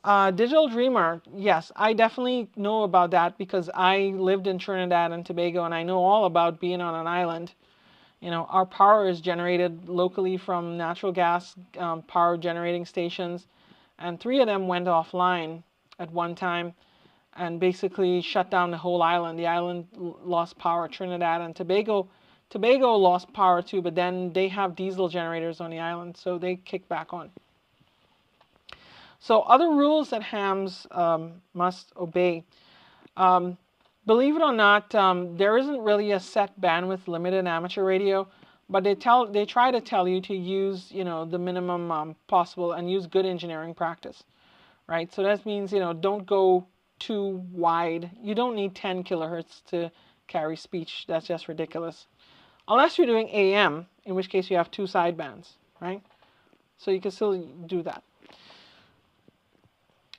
Digital Dreamer, yes, I definitely know about that because I lived in Trinidad and Tobago, and I know all about being on an island. Our power is generated locally from natural gas power generating stations, and 3 of them went offline at one time and basically shut down the whole island. The island lost power. Trinidad and Tobago lost power too, but then they have diesel generators on the island, so they kick back on. So other rules that hams must obey. Believe it or not, there isn't really a set bandwidth limit in amateur radio, but they try to tell you to use, you know, the minimum possible and use good engineering practice, right? So that means, you know, don't go too wide. You don't need 10 kilohertz to carry speech. That's just ridiculous. Unless you're doing AM, in which case you have two sidebands, right? So you can still do that.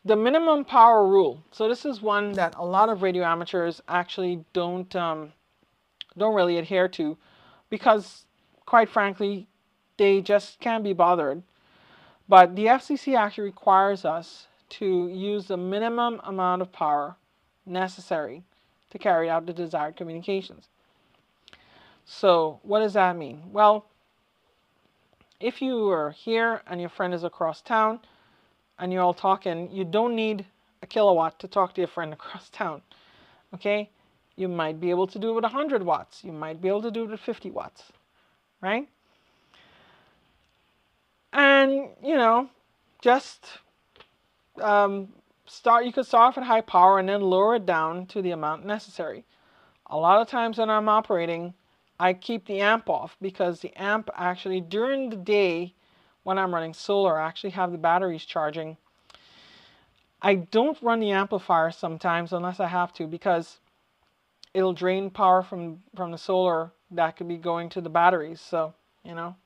The minimum power rule. So this is one that a lot of radio amateurs actually don't really adhere to, because, quite frankly, they just can't be bothered. But the FCC actually requires us to use the minimum amount of power necessary to carry out the desired communications. So what does that mean? Well, if you are here and your friend is across town and you're all talking, you don't need a kilowatt to talk to your friend across town. Okay? You might be able to do it with 100 watts. You might be able to do it with 50 watts. Right? And, you know, just you could start off at high power and then lower it down to the amount necessary. A lot of times when I'm operating, I keep the amp off, because the amp actually, during the day when I'm running solar, I actually have the batteries charging. I don't run the amplifier sometimes unless I have to, because it'll drain power from the solar that could be going to the batteries. So, you know,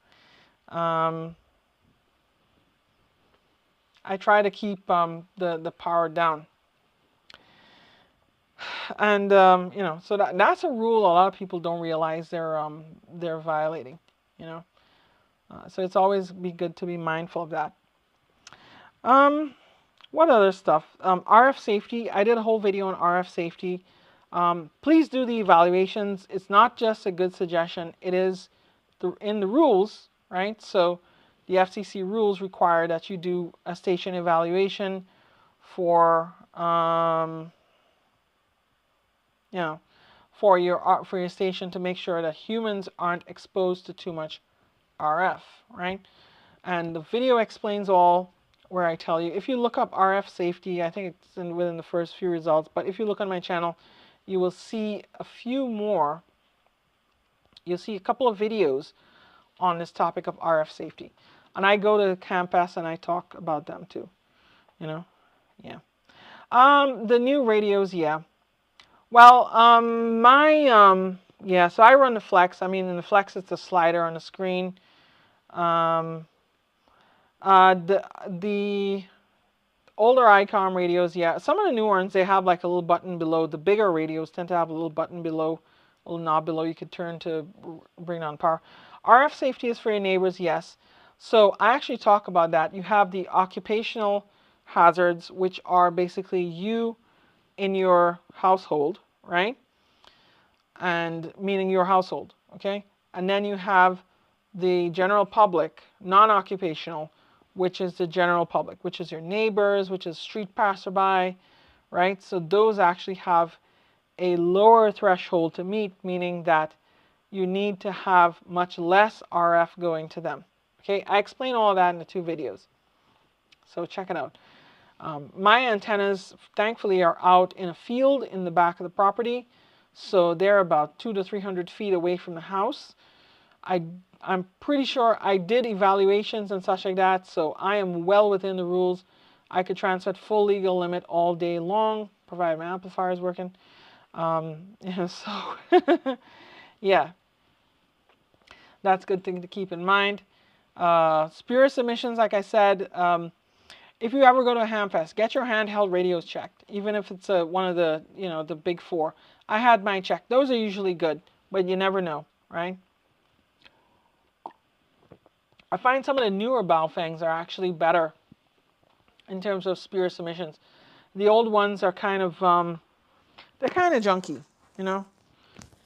I try to keep the power down. And you know, so that's a rule a lot of people don't realize they're violating. You know, so it's always be good to be mindful of that. What other stuff? RF safety. I did a whole video on RF safety. Please do the evaluations. It's not just a good suggestion. It is in the rules, right? So the FCC rules require that you do a station evaluation for you know, for your station, to make sure that humans aren't exposed to too much RF, right? And the video explains all, where I tell you. If you look up RF safety, I think it's within the first few results, but if you look on my channel, you will see a few more. You'll see a couple of videos on this topic of RF safety. And I go to campus and I talk about them too, you know, yeah. The new radios, yeah. Well, yeah, so I run the Flex. I mean, in the Flex, it's a slider on the screen. The older ICOM radios, yeah, some of the new ones, they have like a little button below. The bigger radios tend to have a little button below, a little knob below you could turn to bring on power. RF safety is for your neighbors, yes. So I actually talk about that. You have the occupational hazards, which are basically you in your household, right? And meaning your household, okay? And then you have the general public, non-occupational, which is the general public, which is your neighbors, which is street passerby, right? So those actually have a lower threshold to meet, meaning that you need to have much less RF going to them. Okay, I explain all of that in the two videos, so check it out. My antennas, thankfully, are out in a field in the back of the property, so they're about 200 to 300 feet away from the house. I'm pretty sure I did evaluations and such like that, so I am well within the rules. I could transmit full legal limit all day long, provided my amplifier is working. Yeah, so yeah, that's a good thing to keep in mind. Spurious emissions, like I said, if you ever go to a hamfest, get your handheld radios checked, even if it's one of the, you know, the big four. I had mine checked. Those are usually good, but you never know, right? I find some of the newer Baofangs are actually better in terms of spurious emissions. The old ones are kind of, they're kind of junky, you know.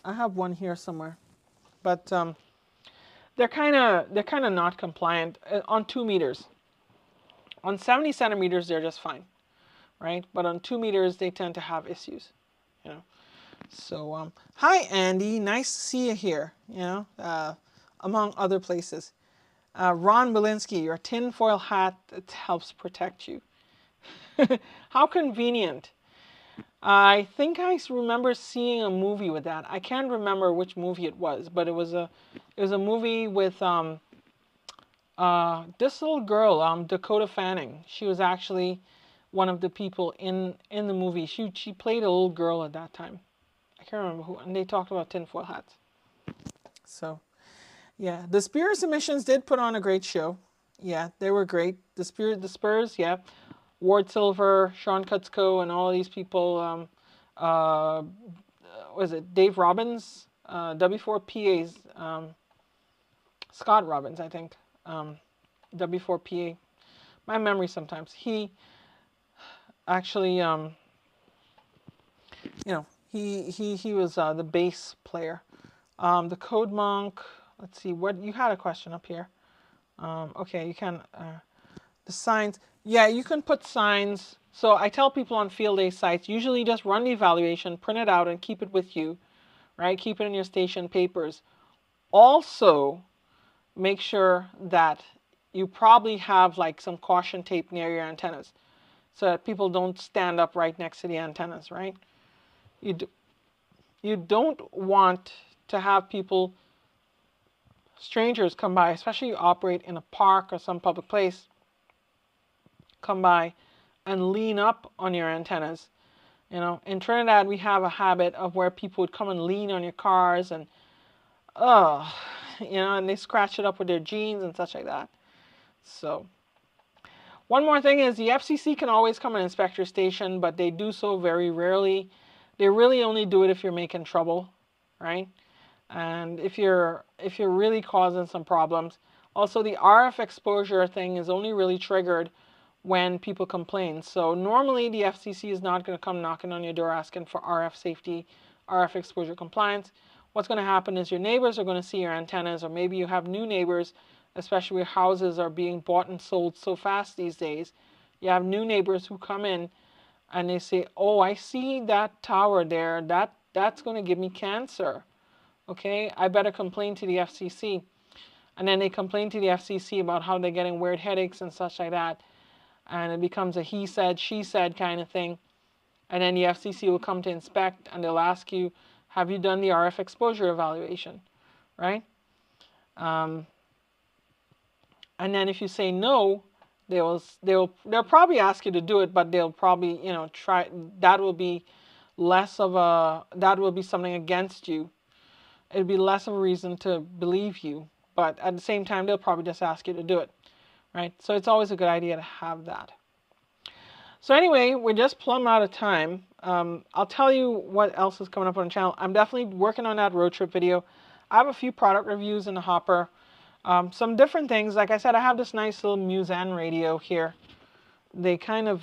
I have one here somewhere, but they're kind of not compliant on 2 meters. On 70 centimeters, they're just fine, right? But on 2 meters, they tend to have issues, you know. So, hi, Andy. Nice to see you here, you know, among other places. Ron Belinsky, your tinfoil hat, it helps protect you. How convenient. I think I remember seeing a movie with that. I can't remember which movie it was, but it was a movie with this little girl, Dakota Fanning. She was actually one of the people in the movie. She played a little girl at that time. I can't remember who, and they talked about tinfoil hats. So yeah, the Spear Submissions did put on a great show. Yeah, they were great. The Spurs, yeah. Ward Silver, Sean Kutzko, and all these people. Was it Dave Robbins? W4PA's Scott Robbins, I think. W4PA. My memory sometimes. He actually, he was the bass player. The Code Monk. Let's see. What you had a question up here. Okay, you can. The signs. Yeah, you can put signs. So I tell people on field day sites, usually just run the evaluation, print it out, and keep it with you, right? Keep it in your station papers. Also, make sure that you probably have like some caution tape near your antennas so that people don't stand up right next to the antennas, right? You don't want to have people, strangers come by, especially you operate in a park or some public place, come by and lean up on your antennas. In Trinidad, we have a habit of where people would come and lean on your cars and, and they scratch it up with their jeans and such like that. So, one more thing is the FCC can always come and inspect your station, but they do so very rarely. They really only do it if you're making trouble, right? And if you're really causing some problems. Also, the RF exposure thing is only really triggered when people complain. So normally the FCC is not going to come knocking on your door asking for RF safety, RF exposure compliance. What's going to happen is your neighbors are going to see your antennas, or maybe you have new neighbors, especially where houses are being bought and sold so fast these days. You have new neighbors who come in and they say, oh, I see that tower there. That's going to give me cancer. Okay, I better complain to the FCC. And then they complain to the FCC about how they're getting weird headaches and such like that. And it becomes a he said, she said kind of thing. And then the FCC will come to inspect and they'll ask you, have you done the RF exposure evaluation, right? And then if you say no, they'll probably ask you to do it, but they'll probably, try. That will be something against you. It'd be less of a reason to believe you, but at the same time, they'll probably just ask you to do it, right? So it's always a good idea to have that. So anyway, we're just plumb out of time. I'll tell you what else is coming up on the channel. I'm definitely working on that road trip video. I have a few product reviews in the hopper. Some different things. Like I said, I have this nice little Musen radio here. They kind of,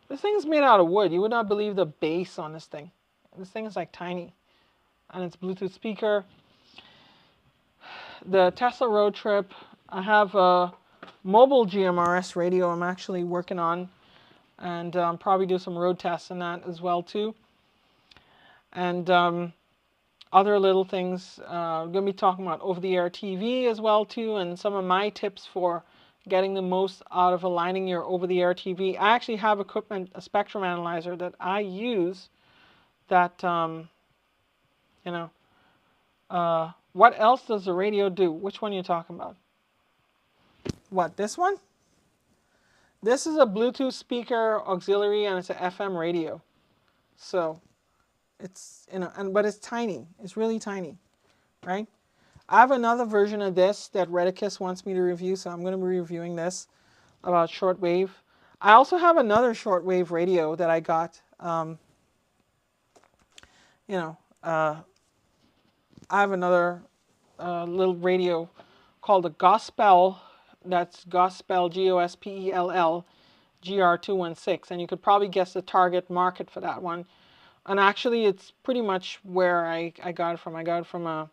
this thing is made out of wood. You would not believe the bass on this thing. This thing is like tiny. And it's Bluetooth speaker. The Tesla road trip. I have a mobile GMRS radio I'm actually working on. And probably do some road tests in that as well too. And other little things. I'm going to be talking about over-the-air TV as well too, and some of my tips for getting the most out of aligning your over-the-air TV. I actually have equipment, a spectrum analyzer that I use that, what else does the radio do? Which one are you talking about? What, this one? This is a Bluetooth speaker auxiliary and it's an FM radio. So it's, but it's tiny. It's really tiny, right? I have another version of this that Redicus wants me to review, so I'm going to be reviewing this about shortwave. I also have another shortwave radio that I got. I have another little radio called the Gospel. That's Gospel, Gospell, GR216, and you could probably guess the target market for that one. And actually, it's pretty much where I got it from. I got it from a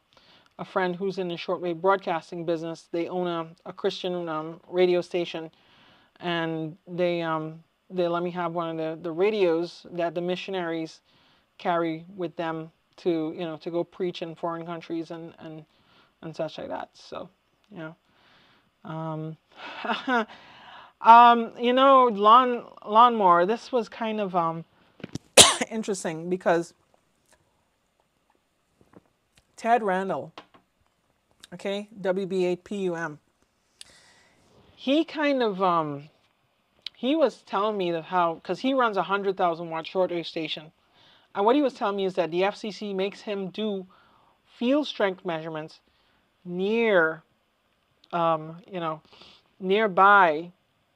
friend who's in the shortwave broadcasting business. They own a Christian radio station, and they let me have one of the radios that the missionaries carry with them to to go preach in foreign countries and such like that. So lawnmower. This was kind of interesting because Ted Randall, okay, WB8PUM, he kind of, he was telling me that how, because he runs a 100,000 watt shortwave station, and what he was telling me is that the FCC makes him do field strength measurements near, you know, nearby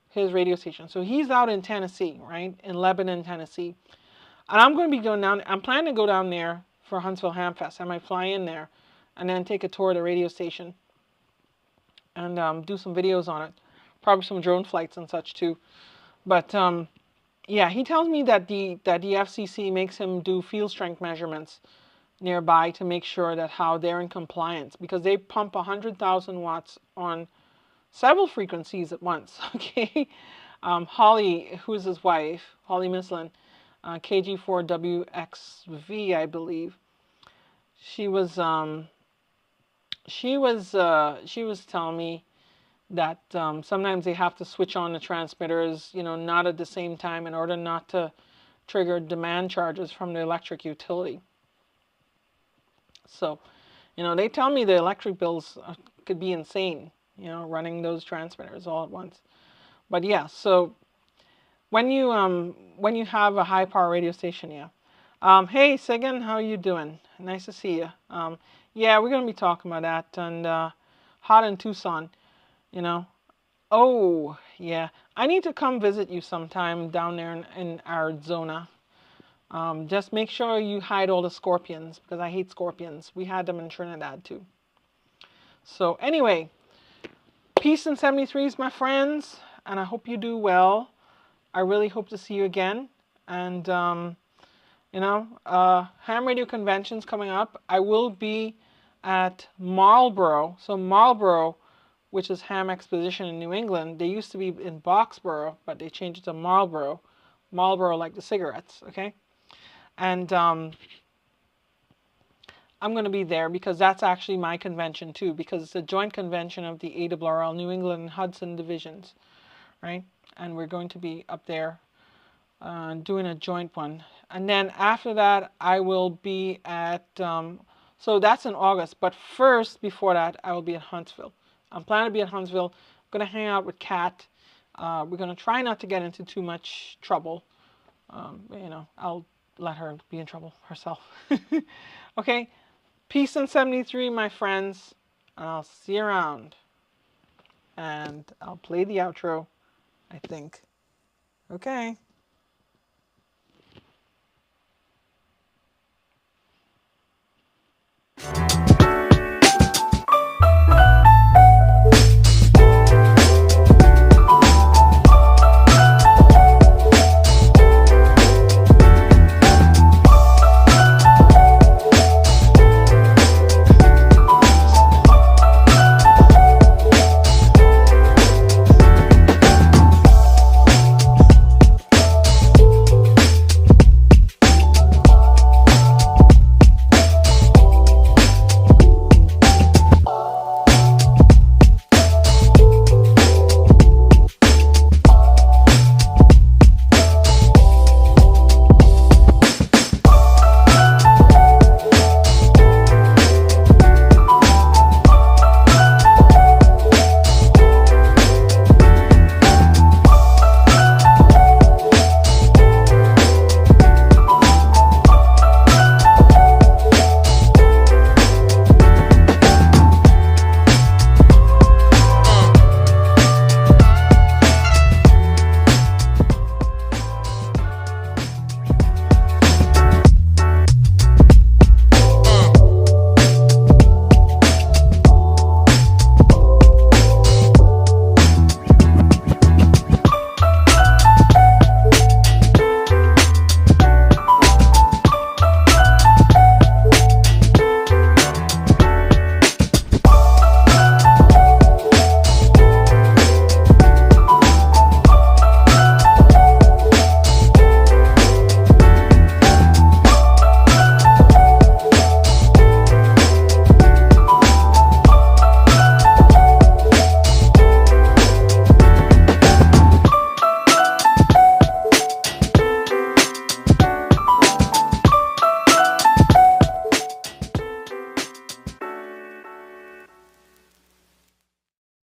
his radio station. So he's out in Tennessee, right, in Lebanon, Tennessee, and I'm going to be going down. I'm planning to go down there for Huntsville Hamfest. I might fly in there, and then take a tour of the radio station, and do some videos on it, probably some drone flights and such too. But yeah, he tells me that the FCC makes him do field strength measurements nearby to make sure that how they're in compliance, because they pump 100,000 watts on several frequencies at once. Okay, Holly, who's his wife, Holly Mislin, KG4WXV, I believe. She was telling me that sometimes they have to switch on the transmitters, you know, not at the same time in order not to trigger demand charges from the electric utility. So, you know, they tell me the electric bills could be insane, you know, running those transmitters all at once. But yeah, so when you have a high power radio station, yeah. Hey Sigan, how you doing? Nice to see you. Yeah, we're gonna be talking about that, and hot in Tucson, you know. Oh yeah, I need to come visit you sometime down there in Arizona. Just make sure you hide all the scorpions, because I hate scorpions. We had them in Trinidad too. So anyway, peace in 73s, my friends, and I hope you do well. I really hope to see you again. And you know, ham radio conventions coming up. I will be at Marlborough. So Marlborough, which is Ham Exposition in New England, they used to be in Boxborough, but they changed it to Marlborough. Marlborough like the cigarettes, okay? And I'm going to be there because that's actually my convention too, because it's a joint convention of the ARRL New England and Hudson divisions, right? And we're going to be up there doing a joint one. And then after that, I will be at, so that's in August, but first, before that, I will be in Huntsville. I'm planning to be in Huntsville. I'm going to hang out with Kat. We're going to try not to get into too much trouble. You know, I'll let her be in trouble herself. Okay, peace in 73, my friends. I'll see you around. And I'll play the outro, I think. Okay.